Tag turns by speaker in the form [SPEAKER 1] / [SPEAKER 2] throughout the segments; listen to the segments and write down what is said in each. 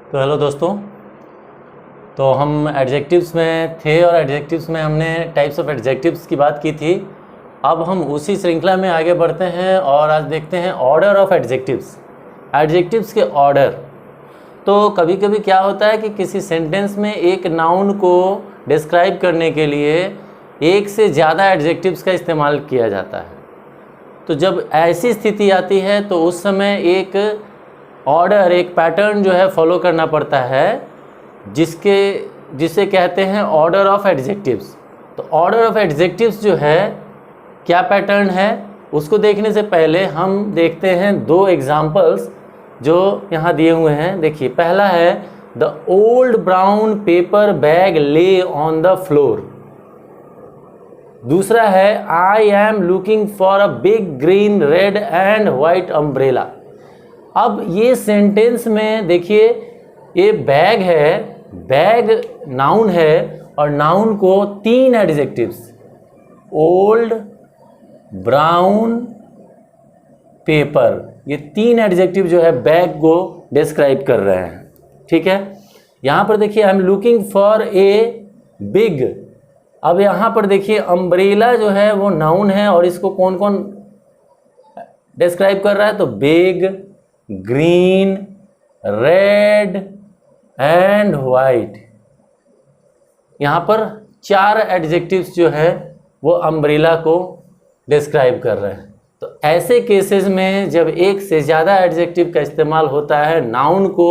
[SPEAKER 1] तो हेलो दोस्तों। तो हम एडजेक्टिव्स में थे और एडजेक्टिव्स में हमने टाइप्स ऑफ एडजेक्टिव्स की बात की थी। अब हम उसी श्रृंखला में आगे बढ़ते हैं और आज देखते हैं ऑर्डर ऑफ एडजेक्टिव्स, एडजेक्टिव्स के ऑर्डर। तो कभी कभी क्या होता है कि किसी सेंटेंस में एक नाउन को डिस्क्राइब करने के लिए एक से ज़्यादा एडजेक्टिव्स का इस्तेमाल किया जाता है। तो जब ऐसी स्थिति आती है तो उस समय एक ऑर्डर, एक पैटर्न जो है फॉलो करना पड़ता है, जिसे कहते हैं ऑर्डर ऑफ एडजेक्टिव्स। तो ऑर्डर ऑफ एडजेक्टिव्स जो है क्या पैटर्न है, उसको देखने से पहले हम देखते हैं दो एग्जाम्पल्स जो यहाँ दिए हुए हैं। देखिए, पहला है the old brown paper bag ले ऑन द फ्लोर। दूसरा है आई am looking for a big green red and white umbrella. अब ये सेंटेंस में देखिए, ये बैग है, बैग नाउन है और नाउन को तीन एडजेक्टिव्स ओल्ड, ब्राउन, पेपर, ये तीन एडजेक्टिव जो है बैग को डिस्क्राइब कर रहे हैं। ठीक है, यहाँ पर देखिए I am looking for a big. अब यहाँ पर देखिए अम्ब्रेला जो है वो नाउन है और इसको कौन कौन डिस्क्राइब कर रहा है, तो big, green, red and white. यहाँ पर चार एडजेक्टिव्स जो है वो अम्ब्रेला को डिस्क्राइब कर रहे हैं। तो ऐसे केसेस में जब एक से ज़्यादा एडजेक्टिव का इस्तेमाल होता है नाउन को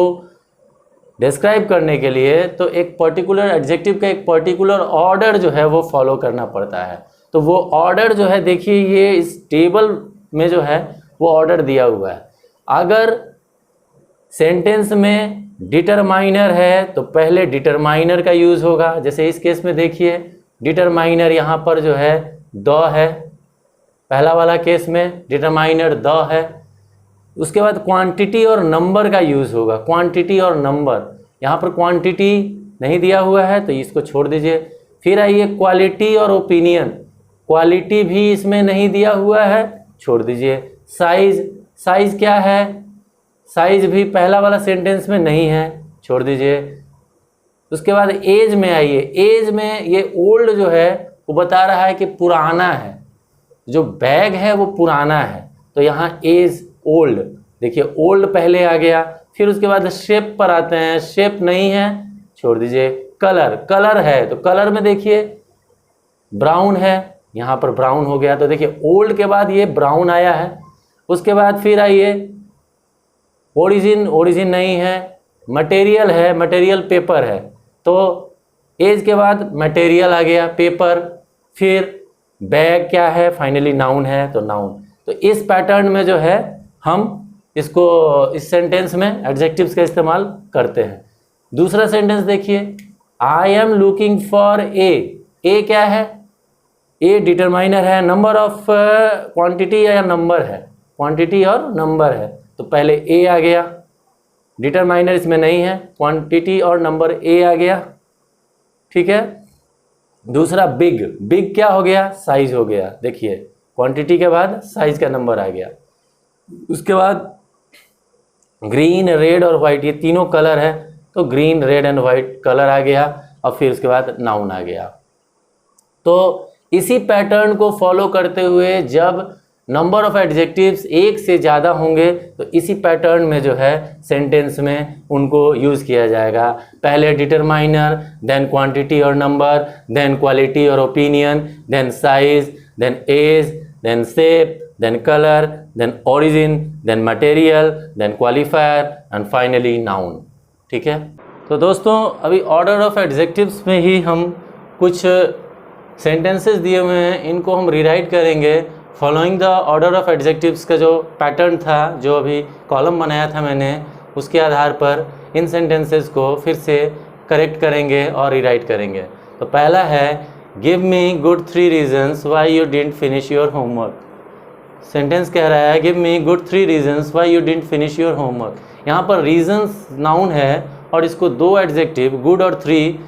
[SPEAKER 1] डिस्क्राइब करने के लिए, तो एक पर्टिकुलर एडजेक्टिव का एक पर्टिकुलर ऑर्डर जो है वो फॉलो करना पड़ता है। तो वो ऑर्डर जो है देखिए, ये इस टेबल में जो है वो ऑर्डर दिया हुआ है। अगर सेंटेंस में डिटरमाइनर है तो पहले डिटरमाइनर का यूज़ होगा। जैसे इस केस में देखिए डिटरमाइनर यहाँ पर जो है द है, पहला वाला केस में डिटरमाइनर द है। उसके बाद क्वांटिटी और नंबर का यूज़ होगा, क्वांटिटी और नंबर। यहाँ पर क्वांटिटी नहीं दिया हुआ है तो इसको छोड़ दीजिए। फिर आइए क्वालिटी और ओपिनियन, क्वालिटी भी इसमें नहीं दिया हुआ है, छोड़ दीजिए। साइज़, साइज़ क्या है, साइज़ भी पहला वाला सेंटेंस में नहीं है, छोड़ दीजिए। उसके बाद एज में आइए, एज में ये ओल्ड जो है वो बता रहा है कि पुराना है, जो बैग है वो पुराना है, तो यहाँ एज ओल्ड। देखिए ओल्ड पहले आ गया। फिर उसके बाद शेप पर आते हैं, शेप नहीं है, छोड़ दीजिए। कलर, कलर है तो कलर में देखिए ब्राउन है, यहाँ पर ब्राउन हो गया, तो देखिए ओल्ड के बाद ये ब्राउन आया है। उसके बाद फिर आइए ओरिजिन, ओरिजिन नहीं है। मटेरियल है, मटेरियल पेपर है, तो एज के बाद मटेरियल आ गया, पेपर। फिर बैग क्या है, फाइनली नाउन है, तो नाउन। तो इस पैटर्न में जो है हम इसको इस सेंटेंस में एडजेक्टिव्स का इस्तेमाल करते हैं। दूसरा सेंटेंस देखिए, I am looking for a. A क्या है, ए डिटरमाइनर है, नंबर ऑफ क्वांटिटी या नंबर है, क्वांटिटी और नंबर है, तो पहले ए आ गया, डिटरमाइनर इसमें नहीं है, क्वांटिटी और नंबर ए आ गया। ठीक है। दूसरा बिग, बिग क्या हो गया, साइज हो गया। देखिए क्वांटिटी के बाद साइज का नंबर आ गया। उसके बाद ग्रीन, रेड और वाइट, ये तीनों कलर है, तो green, red and white colour आ गया। और फिर उसके बाद नाउन आ गया। तो इसी पैटर्न को फॉलो करते हुए जब नंबर ऑफ एडजेक्टिव्स एक से ज़्यादा होंगे तो इसी पैटर्न में जो है सेंटेंस में उनको यूज़ किया जाएगा। पहले डिटरमाइनर, देन क्वांटिटी और नंबर, देन क्वालिटी और opinion, then size, then age, then shape, then colour, then origin, then material, then qualifier and finally noun. ठीक है। तो दोस्तों अभी ऑर्डर ऑफ एडजेक्टिव्स में ही हम कुछ सेंटेंसेस दिए हुए हैं, इनको हम रीराइट करेंगे following the order of adjectives का जो पैटर्न था, जो अभी कॉलम बनाया था मैंने, उसके आधार पर इन सेंटेंसेस को फिर से करेक्ट करेंगे और रीराइट करेंगे। तो पहला है give me good 3 regions why you didn't finish your homework. Sentence कह रहा है give me good 3 regions why you didn't finish your homework. यहाँ पर रीजन्स नाउन है और इसको दो एडजेक्टिव गुड और 3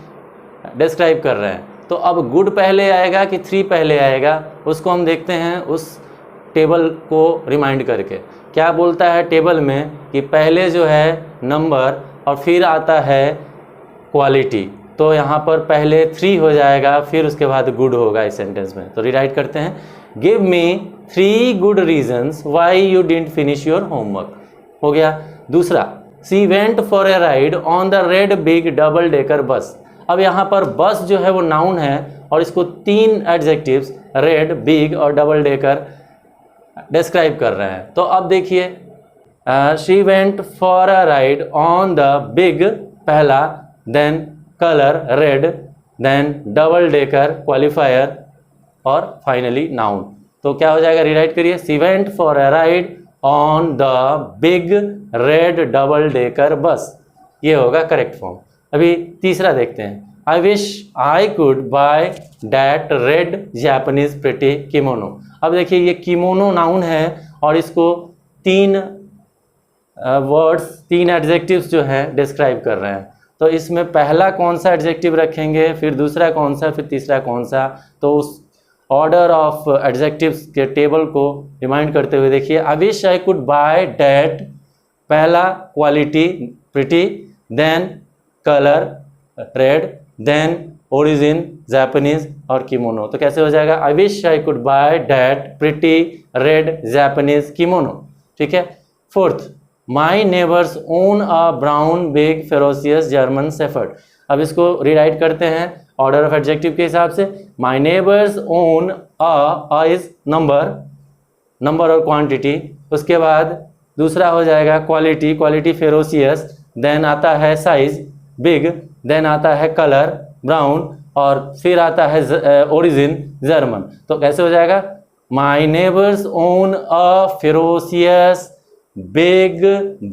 [SPEAKER 1] डिस्क्राइब कर रहे हैं। तो अब गुड पहले आएगा कि 3 पहले आएगा, उसको हम देखते हैं उस टेबल को रिमाइंड करके। क्या बोलता है टेबल में कि पहले जो है नंबर और फिर आता है क्वालिटी। तो यहाँ पर पहले 3 हो जाएगा, फिर उसके बाद गुड होगा इस सेंटेंस में। तो रीराइट करते हैं, give me 3 good reasons why you didn't finish your homework, हो गया। दूसरा, she went for a ride on the red big double decker bus. अब यहाँ पर बस जो है वो नाउन है और इसको 3 एडजेक्टिव्स रेड, बिग और डबल डेकर डिस्क्राइब कर रहे हैं। तो अब देखिए, she went for a ride on the big पहला, then colour red, then double decker qualifier और फाइनली नाउन। तो क्या हो जाएगा, रीराइट करिए, she went for a ride on the big red double decker bus, ये होगा करेक्ट फॉर्म। अभी तीसरा देखते हैं, I wish I could buy that red Japanese pretty kimono. अब देखिए ये किमोनो नाउन है और इसको 3 वर्ड्स 3 एडजेक्टिव्स जो हैं डिस्क्राइब कर रहे हैं। तो इसमें पहला कौन सा एडजेक्टिव रखेंगे, फिर दूसरा कौन सा, फिर तीसरा कौन सा, तो उस ऑर्डर ऑफ एडजेक्टिव्स के टेबल को रिमाइंड करते हुए देखिए, I wish I could buy that पहला quality pretty, then colour red, then origin Japanese और किमोनो। तो कैसे हो जाएगा, I wish I could buy that pretty red Japanese kimono. ठीक है। Fourth, my neighbours own a brown big ferocious German shepherd. अब इसको रीराइट करते हैं ऑर्डर ऑफ एडजेक्टिव के हिसाब से, माई neighbours own a is number और क्वांटिटी, उसके बाद दूसरा हो जाएगा क्वालिटी, क्वालिटी फेरोसियस, देन आता है साइज बिग, देन आता है कलर ब्राउन और फिर आता है ओरिजिन जर्मन। तो कैसे हो जाएगा, my neighbours own a ferocious big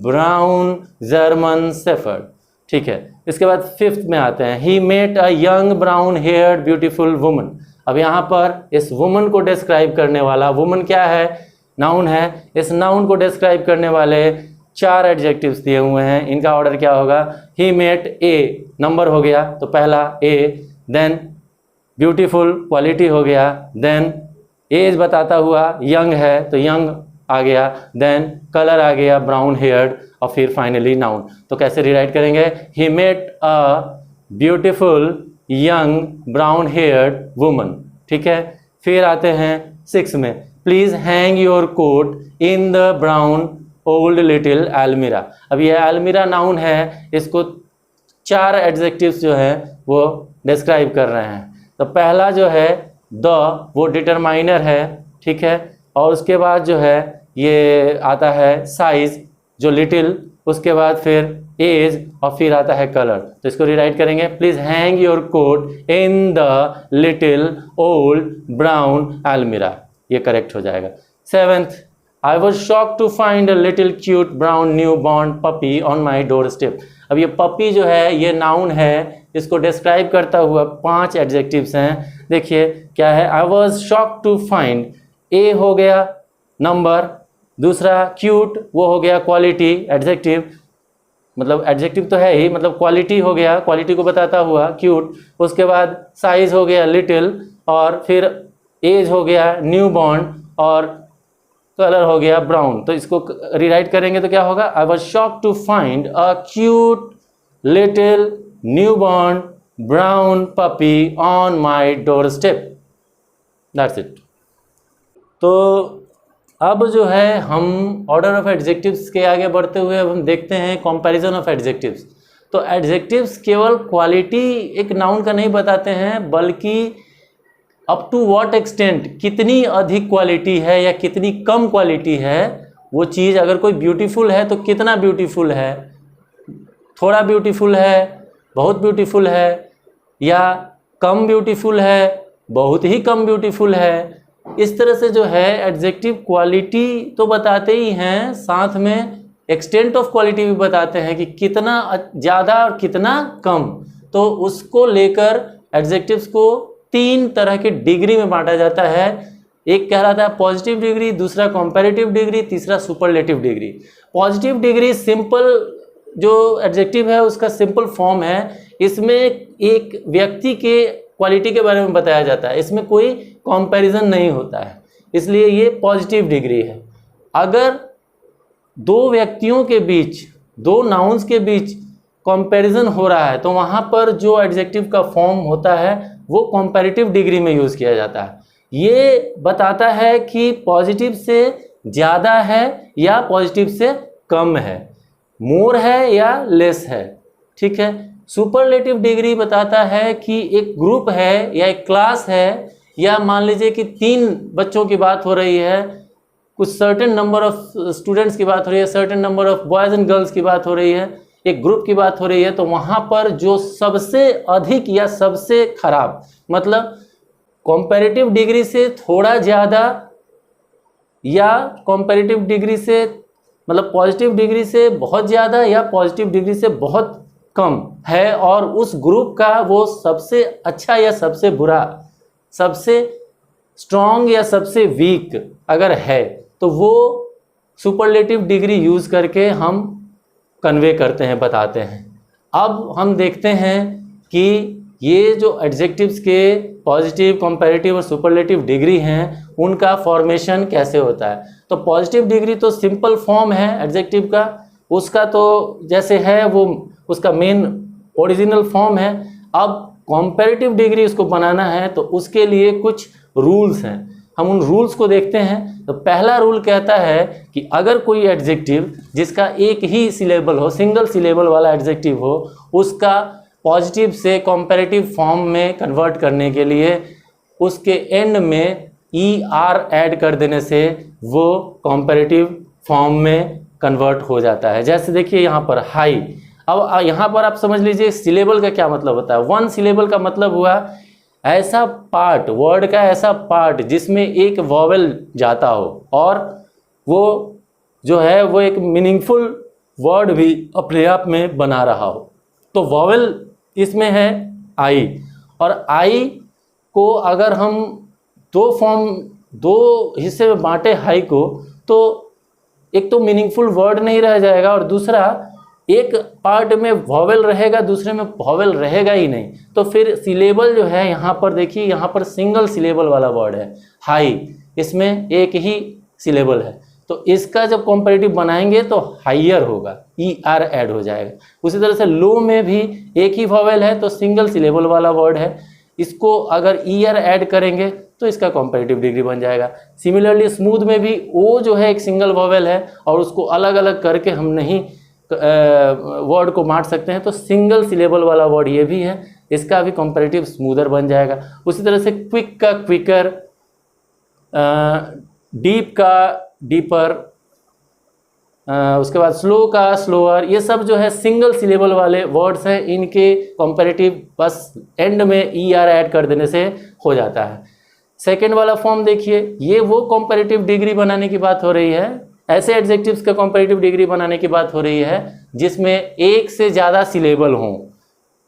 [SPEAKER 1] brown German shepherd. ठीक है। इसके बाद फिफ्थ में आते हैं, he met a young brown haired beautiful woman. अब यहाँ पर इस वुमन को डिस्क्राइब करने वाला, वुमन क्या है, नाउन है, इस नाउन को डिस्क्राइब करने वाले 4 एडजेक्टिव्स दिए हुए हैं। इनका ऑर्डर क्या होगा, ही मेट ए नंबर हो गया तो पहला ए, देन ब्यूटीफुल क्वालिटी हो गया, देन एज बताता हुआ यंग है तो यंग आ गया, देन कलर आ गया ब्राउन हेयर्ड और फिर फाइनली नाउन। तो कैसे रीराइट करेंगे, he met a beautiful young brown haired woman. ठीक है। फिर आते हैं 6 में, please hang your coat in the brown old little almirah. अब ये एल्मीरा नाउन है, इसको 4 एडजेक्टिव्स जो है वो डिस्क्राइब कर रहे हैं। तो पहला जो है द, वो डिटरमाइनर है। ठीक है। और उसके बाद जो है ये आता है साइज जो लिटिल, उसके बाद फिर एज और फिर आता है कलर। तो इसको रीराइट करेंगे, please hang your coat in the little old brown almirah, ये करेक्ट हो जाएगा। 7th, I was shocked to find a little cute brown newborn puppy on my doorstep. अब ये पपी जो है ये नाउन है, इसको डिस्क्राइब करता हुआ 5 एडजेक्टिव्स हैं। देखिए क्या है, I was shocked to find, a हो गया नंबर, दूसरा क्यूट वो हो गया क्वालिटी एडजेक्टिव, मतलब एडजेक्टिव तो है ही, मतलब क्वालिटी हो गया, क्वालिटी को बताता हुआ क्यूट, उसके बाद साइज हो गया लिटिल और फिर एज हो गया न्यू बॉर्न और कलर हो गया ब्राउन। तो इसको रीराइट करेंगे तो क्या होगा, I was shocked to find a cute little newborn brown puppy on my doorstep. That's it. तो अब जो है हम ऑर्डर ऑफ एडजेक्टिव्स के आगे बढ़ते हुए अब हम देखते हैं कंपैरिजन ऑफ एडजेक्टिव्स। तो एडजेक्टिव्स केवल क्वालिटी एक नाउन का नहीं बताते हैं, बल्कि अप टू व्हाट एक्सटेंट, कितनी अधिक क्वालिटी है या कितनी कम क्वालिटी है वो चीज़। अगर कोई ब्यूटीफुल है तो कितना ब्यूटीफुल है, थोड़ा ब्यूटीफुल है, बहुत ब्यूटीफुल है, या कम ब्यूटीफुल है, बहुत ही कम ब्यूटीफुल है। इस तरह से जो है एडजेक्टिव क्वालिटी तो बताते ही हैं, साथ में एक्सटेंट ऑफ क्वालिटी भी बताते हैं कि कितना ज़्यादा और कितना कम। तो उसको लेकर एडजेक्टिव्स को 3 तरह के डिग्री में बांटा जाता है। एक कहलाता है पॉजिटिव डिग्री, दूसरा कंपैरेटिव डिग्री, तीसरा superlative degree. Positive degree simple जो एडजेक्टिव है उसका सिंपल फॉर्म है, इसमें एक व्यक्ति के क्वालिटी के बारे में बताया जाता है, इसमें कोई कंपैरिजन नहीं होता है, इसलिए ये पॉजिटिव डिग्री है। अगर 2 व्यक्तियों के बीच, 2 नाउन्स के बीच कंपैरिजन हो रहा है तो वहाँ पर जो एडजेक्टिव का फॉर्म होता है वो कंपैरेटिव डिग्री में यूज़ किया जाता है। ये बताता है कि पॉजिटिव से ज़्यादा है या पॉजिटिव से कम है, मोर है या लेस है, ठीक है। सुपरलेटिव डिग्री बताता है कि एक ग्रुप है या एक क्लास है, या मान लीजिए कि 3 बच्चों की बात हो रही है, कुछ सर्टेन नंबर ऑफ स्टूडेंट्स की बात हो रही है, certain number of boys and girls की बात हो रही है, एक ग्रुप की बात हो रही है, तो वहाँ पर जो सबसे अधिक या सबसे खराब, मतलब कंपैरेटिव डिग्री से थोड़ा ज़्यादा या कंपैरेटिव डिग्री से मतलब पॉजिटिव डिग्री से बहुत ज़्यादा या पॉजिटिव डिग्री से बहुत कम है, और उस ग्रुप का वो सबसे अच्छा या सबसे बुरा, सबसे स्ट्रॉन्ग या सबसे वीक अगर है, तो वो सुपरलेटिव डिग्री यूज़ करके हम कन्वे करते हैं, बताते हैं। अब हम देखते हैं कि ये जो एडजेक्टिव्स के पॉजिटिव, कंपैरेटिव और सुपरलेटिव डिग्री हैं उनका फॉर्मेशन कैसे होता है। तो पॉजिटिव डिग्री तो सिंपल फॉर्म है एडजेक्टिव का, उसका तो जैसे है वो उसका मेन ओरिजिनल फॉर्म है। अब कंपैरेटिव डिग्री उसको बनाना है तो उसके लिए कुछ रूल्स हैं, हम उन रूल्स को देखते हैं। तो पहला रूल कहता है कि अगर कोई एडजेक्टिव जिसका एक ही सिलेबल हो, सिंगल सिलेबल वाला एडजेक्टिव हो, उसका पॉजिटिव से कंपैरेटिव फॉर्म में कन्वर्ट करने के लिए उसके एंड में ER ऐड कर देने से वो कंपैरेटिव फॉर्म में कन्वर्ट हो जाता है। जैसे देखिए यहाँ पर हाई, अब यहाँ पर आप समझ लीजिए सिलेबल का क्या मतलब होता है। 1 सिलेबल का मतलब हुआ ऐसा पार्ट, वर्ड का ऐसा पार्ट जिसमें एक वॉवेल जाता हो और वो जो है वो एक मीनिंगफुल वर्ड भी अपने आप में बना रहा हो। तो वॉवेल इसमें है आई, और आई को अगर हम दो हिस्से में बांटे हाई को, तो एक तो मीनिंगफुल वर्ड नहीं रह जाएगा और दूसरा एक पार्ट में वॉवेल रहेगा, दूसरे में वॉवेल रहेगा ही नहीं। तो फिर सिलेबल जो है यहाँ पर देखिए, यहाँ पर सिंगल सिलेबल वाला वर्ड है हाई, इसमें एक ही सिलेबल है, तो इसका जब कंपैरेटिव बनाएंगे तो हाइयर होगा, ER ऐड हो जाएगा। उसी तरह से लो में भी एक ही वॉवेल है तो सिंगल सिलेबल वाला वर्ड है, इसको अगर ER ऐड करेंगे तो इसका कंपैरेटिव डिग्री बन जाएगा। सिमिलरली स्मूथ में भी O जो है एक सिंगल वॉवेल है और उसको अलग अलग करके हम नहीं वर्ड को बांट सकते हैं, तो सिंगल सिलेबल वाला वर्ड ये भी है, इसका भी कंपैरेटिव स्मूदर बन जाएगा। उसी तरह से क्विक का क्विकर, डीप का डीपर, उसके बाद स्लो का स्लोअर, ये सब जो है सिंगल सिलेबल वाले वर्ड्स हैं, इनके कंपैरेटिव बस एंड में ER ऐड कर देने से हो जाता है। सेकेंड वाला फॉर्म देखिए, ये वो कंपैरेटिव डिग्री बनाने की बात हो रही है, ऐसे एडजेक्टिव्स का कंपैरेटिव डिग्री बनाने की बात हो रही है जिसमें एक से ज़्यादा सिलेबल हों।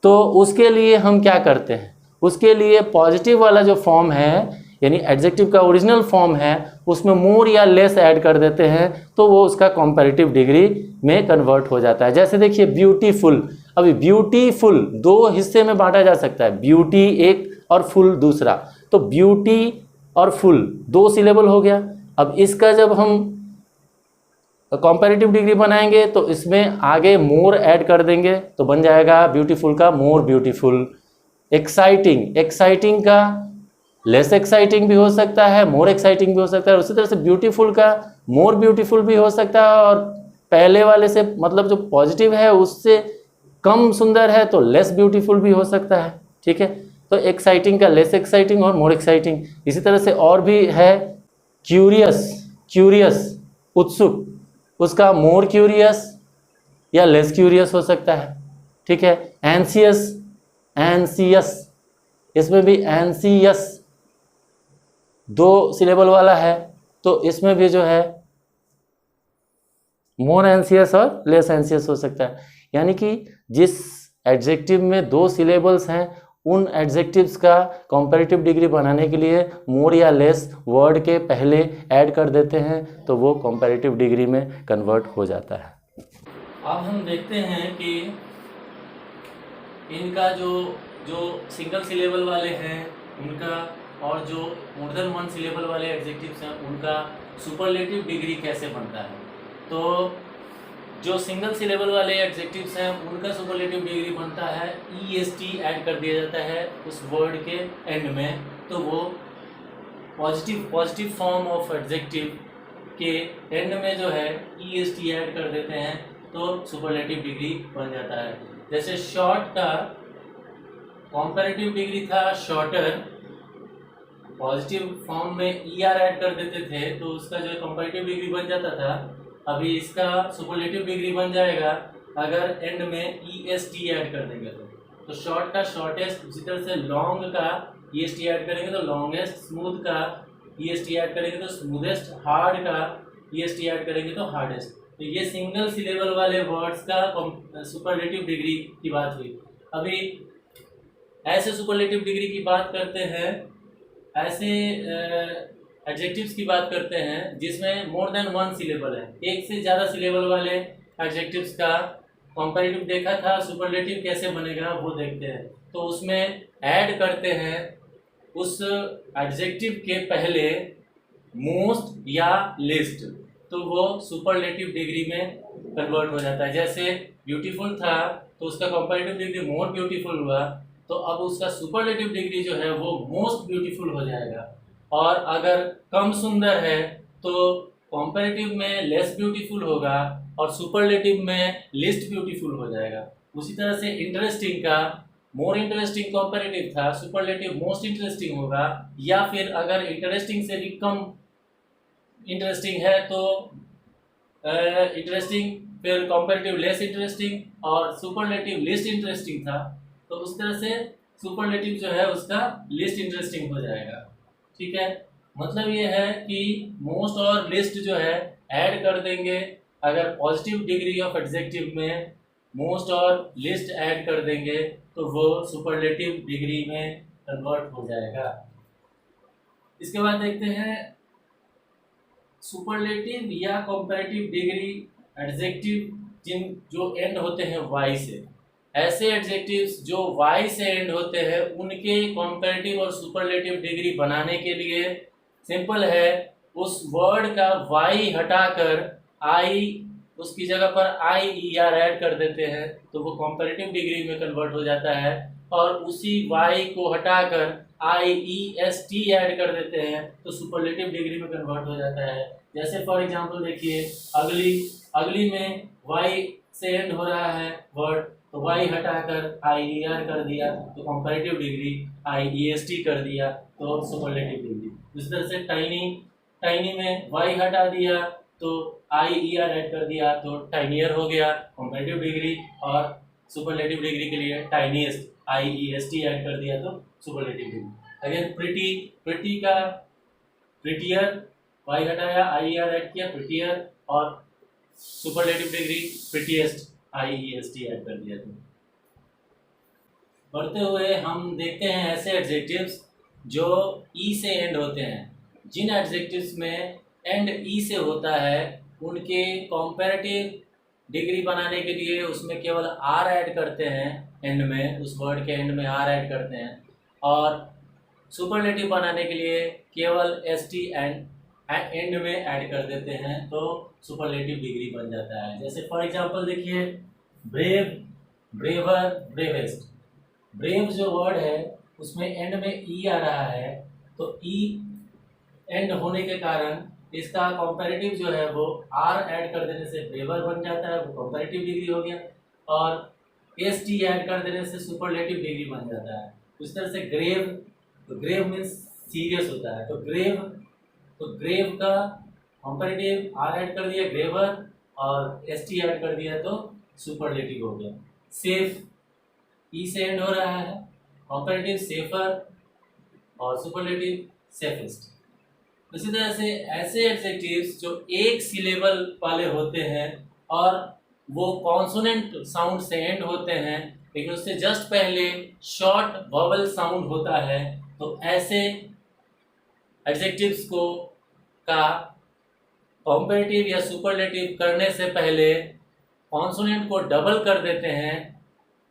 [SPEAKER 1] तो उसके लिए हम क्या करते हैं, उसके लिए पॉजिटिव वाला जो फॉर्म है यानी एडजेक्टिव का ओरिजिनल फॉर्म है उसमें मोर या लेस ऐड कर देते हैं, तो वो उसका कंपैरेटिव डिग्री में कन्वर्ट हो जाता है। जैसे देखिए ब्यूटीफुल, अभी ब्यूटीफुल 2 हिस्से में बांटा जा सकता है, ब्यूटी एक और फुल दूसरा, तो ब्यूटी और फुल 2 सिलेबल हो गया। अब इसका जब हम कंपैरेटिव डिग्री बनाएंगे तो इसमें आगे मोर ऐड कर देंगे तो बन जाएगा ब्यूटीफुल का मोर ब्यूटीफुल। एक्साइटिंग, एक्साइटिंग का लेस एक्साइटिंग भी हो सकता है, मोर एक्साइटिंग भी हो सकता है। उसी तरह से ब्यूटीफुल का मोर ब्यूटीफुल भी हो सकता है, और पहले वाले से मतलब जो पॉजिटिव है उससे कम सुंदर है तो लेस ब्यूटीफुल भी हो सकता है, ठीक है। तो एक्साइटिंग का लेस एक्साइटिंग और मोर एक्साइटिंग। इसी तरह से और भी है क्यूरियस, क्यूरियस उत्सुक, उसका मोर क्यूरियस या लेस क्यूरियस हो सकता है, ठीक है। एंसियस, एंसियस, इसमें भी एंसियस 2 सिलेबल वाला है, तो इसमें भी जो है मोर एंसियस और लेस एंसियस हो सकता है। यानी कि जिस एडजेक्टिव में 2 सिलेबल्स हैं उन एडजेक्टिव्स का कंपैरेटिव डिग्री बनाने के लिए मोर या लेस वर्ड के पहले ऐड कर देते हैं तो वो कंपैरेटिव डिग्री में कन्वर्ट हो जाता है। अब हम देखते हैं कि इनका जो सिंगल सिलेबल वाले हैं उनका और जो मोर देन 1 सिलेबल वाले एडजेक्टिव्स हैं उनका सुपरलेटिव डिग्री कैसे बनता है। तो जो सिंगल सिलेबल वाले एडजेक्टिव्स हैं उनका सुपरलेटिव डिग्री बनता है ईएसटी ऐड कर दिया जाता है उस वर्ड के एंड में, तो वो पॉजिटिव फॉर्म ऑफ एडजेक्टिव के एंड में जो है ईएसटी ऐड कर देते हैं तो सुपरलेटिव डिग्री बन जाता है। जैसे शॉर्ट का कॉम्पैरेटिव डिग्री था शॉर्टर, पॉजिटिव फॉर्म में ईआर ऐड कर देते थे तो उसका जो है कंपैरेटिव डिग्री बन जाता था। अभी इसका सुपरलेटिव डिग्री बन जाएगा अगर एंड में ईएसटी ऐड कर देंगे तो शॉर्ट का शॉर्टेस्ट, उसी तरह से लॉन्ग का ईएसटी ऐड करेंगे तो लॉन्गेस्ट, स्मूथ का ईएसटी ऐड करेंगे तो स्मूथेस्ट, हार्ड का ईएसटी ऐड करेंगे तो हार्डेस्ट। तो ये सिंगल सिलेबल वाले वर्ड्स का सुपरलेटिव डिग्री की बात हुई। अभी ऐसे सुपरलेटिव डिग्री की बात करते हैं, ऐसे एडजेक्टिव्स की बात करते हैं जिसमें मोर देन वन सिलेबल है, एक से ज़्यादा सिलेबल वाले एडजेक्टिव्स का कंपैरेटिव देखा था, सुपरलेटिव कैसे बनेगा वो देखते हैं। तो उसमें ऐड करते हैं उस एडजेक्टिव के पहले मोस्ट या लिस्ट, तो वो सुपरलेटिव डिग्री में कन्वर्ट हो जाता है। जैसे ब्यूटीफुल था तो उसका कंपैरेटिव डिग्री मोर ब्यूटीफुल हुआ, तो अब उसका सुपरलेटिव डिग्री जो है वो मोस्ट ब्यूटीफुल हो जाएगा। और अगर कम सुंदर है तो कंपैरेटिव में लेस ब्यूटीफुल होगा और सुपरलेटिव में लिस्ट ब्यूटीफुल हो जाएगा। उसी तरह से इंटरेस्टिंग का मोर इंटरेस्टिंग कंपैरेटिव था, सुपरलेटिव मोस्ट इंटरेस्टिंग होगा, या फिर अगर इंटरेस्टिंग से भी कम इंटरेस्टिंग है तो इंटरेस्टिंग फिर कंपैरेटिव लेस इंटरेस्टिंग और सुपरलेटिव लिस्ट इंटरेस्टिंग था, तो उस तरह से सुपरलेटिव जो है उसका लिस्ट इंटरेस्टिंग हो जाएगा। ठीक है, मतलब ये है कि मोस्ट और लिस्ट जो है ऐड कर देंगे अगर पॉजिटिव डिग्री ऑफ एडजेक्टिव में मोस्ट और लिस्ट ऐड कर देंगे तो वो सुपरलेटिव डिग्री में कन्वर्ट हो जाएगा। इसके बाद देखते हैं सुपरलेटिव या कंपैरेटिव डिग्री एडजेक्टिव जो एंड होते हैं वाई से। ऐसे एडजेक्टिव्स जो वाई से एंड होते हैं उनके कंपैरेटिव और सुपरलेटिव डिग्री बनाने के लिए सिंपल है, उस वर्ड का वाई हटाकर आई, उसकी जगह पर आई ई आर ऐड कर देते हैं तो वो कंपैरेटिव डिग्री में कन्वर्ट हो जाता है। और उसी वाई को हटाकर आई ई एस टी ऐड कर देते हैं तो सुपरलेटिव डिग्री में कन्वर्ट हो जाता है। जैसे फॉर एग्जांपल देखिए, अगली में वाई से एंड हो रहा है वर्ड, तो वाई हटाकर आई ई आर कर दिया तो comparative degree I E S T कर दिया तो सुपरलेटिव डिग्री। इस तरह से टाइनी में वाई हटा दिया तो आई ई आर ऐड कर दिया तो टाइनियर हो गया कंपैरेटिव डिग्री, और सुपरलेटिव डिग्री के लिए टाइनीएस्ट आई ई एस टी ऐड कर दिया तो सुपरलेटिव डिग्री। अगेन प्रिटी का प्रिटियर, वाई हटाया आई ई आर ऐड किया प्रिटियर, और सुपरलेटिव डिग्री प्रिटीएस्ट आई ई एस टी ऐड कर दिया। तो बढ़ते हुए हम देखते हैं ऐसे एडजेक्टिव्स जो ई से एंड होते हैं। जिन एडजेक्टिव्स में एंड ई से होता है उनके कंपैरेटिव डिग्री बनाने के लिए उसमें केवल आर ऐड करते हैं एंड में, उस वर्ड के एंड में आर ऐड करते हैं, और सुपरलेटिव बनाने के लिए केवल एस टी एंड में ऐड कर देते हैं तो सुपरलेटिव डिग्री बन जाता है। जैसे फॉर एग्जांपल देखिए, ब्रेव, ब्रेवर, ब्रेवेस्ट। ब्रेव जो वर्ड है उसमें एंड में ई आ रहा है तो ई एंड होने के कारण इसका कंपैरेटिव जो है वो आर ऐड कर देने से ब्रेवर बन जाता है, वो कंपैरेटिव डिग्री हो गया, और एस टी ऐड कर देने से सुपरलेटिव डिग्री बन जाता है। इस तरह से ग्रेव, तो ग्रेव मीन्स सीरियस होता है, तो ग्रेव का कंपैरेटिव आर ऐड कर दिया ग्रेवर और एस टी ऐड कर दिया तो सुपरलेटिव हो गया। सेफ, ई से एंड हो रहा है, कंपैरेटिव सेफर और सुपरलेटिव सेफेस्ट। इसी तरह से ऐसे एडजेक्टिव्स जो एक सिलेबल वाले होते हैं और वो कॉन्सोनेंट साउंड से एंड होते हैं लेकिन उससे जस्ट पहले शॉर्ट वॉवल साउंड होता है, तो ऐसे एडजेक्टिव्स का कॉम्पैरेटिव या सुपरलेटिव करने से पहले कॉन्सोनेंट को डबल कर देते हैं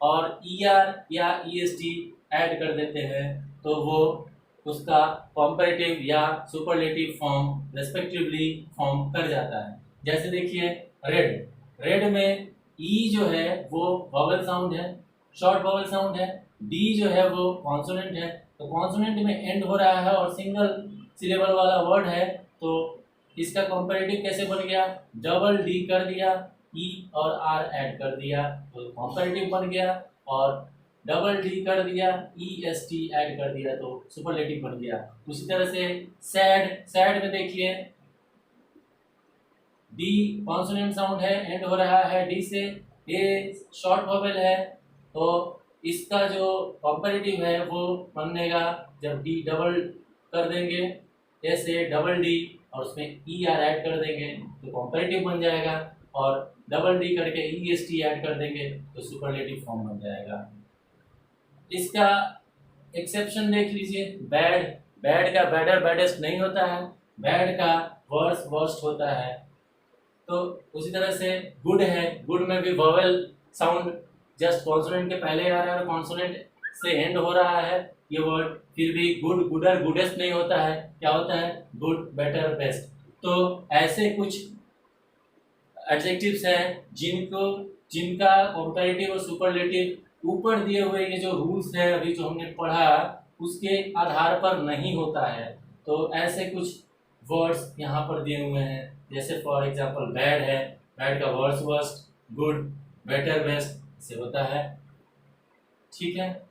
[SPEAKER 1] और ई आर या ई एस टी ऐड कर देते हैं तो वो उसका कॉम्पैरेटिव या सुपरलेटिव फॉर्म रेस्पेक्टिवली फॉर्म कर जाता है। जैसे देखिए, रेड, रेड में ई जो है वो वॉवेल साउंड है, शॉर्ट वॉवेल साउंड है, डी जो है वो कॉन्सोनेंट है। तो कॉन्सोनेंट में एंड हो रहा है और सिंगल सिलेबल वाला वर्ड है, तो इसका कंपैरेटिव कैसे बन गया, डबल डी कर दिया, ई और आर ऐड कर दिया तो कंपैरेटिव बन गया, और डबल डी कर दिया, ई एस टी ऐड कर दिया तो सुपरलेटिव बन गया। उसी तरह से सैड, सैड में देखिए डी कॉन्सोनेंट साउंड है, एंड हो रहा है डी से, ए शॉर्ट वॉवेल है, तो इसका जो कंपैरेटिव है वो बनेगा जब डी डबल कर देंगे, ऐसे डबल डी और उसमें ई आर ऐड कर देंगे तो कंपैरेटिव बन जाएगा, और डबल डी करके ई एस टी ऐड कर देंगे तो सुपरलेटिव फॉर्म बन जाएगा। इसका एक्सेप्शन देख लीजिए, बैड, बैड का बैडर बैडेस्ट नहीं होता है, बैड का वर्स वर्स्ट होता है। तो उसी तरह से गुड है, गुड में भी वॉवेल साउंड जस्ट कॉन्सोनेंट के पहले आ रहा है और कॉन्सोनेंट से एंड हो रहा है ये वर्ड, फिर भी गुड, गुडर, गुडेस्ट नहीं होता है, क्या होता है, गुड, बेटर, बेस्ट। तो ऐसे कुछ एडजेक्टिव्स हैं जिनका कंपैरेटिव और सुपरलेटिव ऊपर दिए हुए ये जो रूल्स हैं अभी जो हमने पढ़ा उसके आधार पर नहीं होता है। तो ऐसे कुछ वर्ड्स यहाँ पर दिए हुए हैं, जैसे फॉर एग्जांपल बैड है, बैड का verse worst, good, better, best से होता है। ठीक है।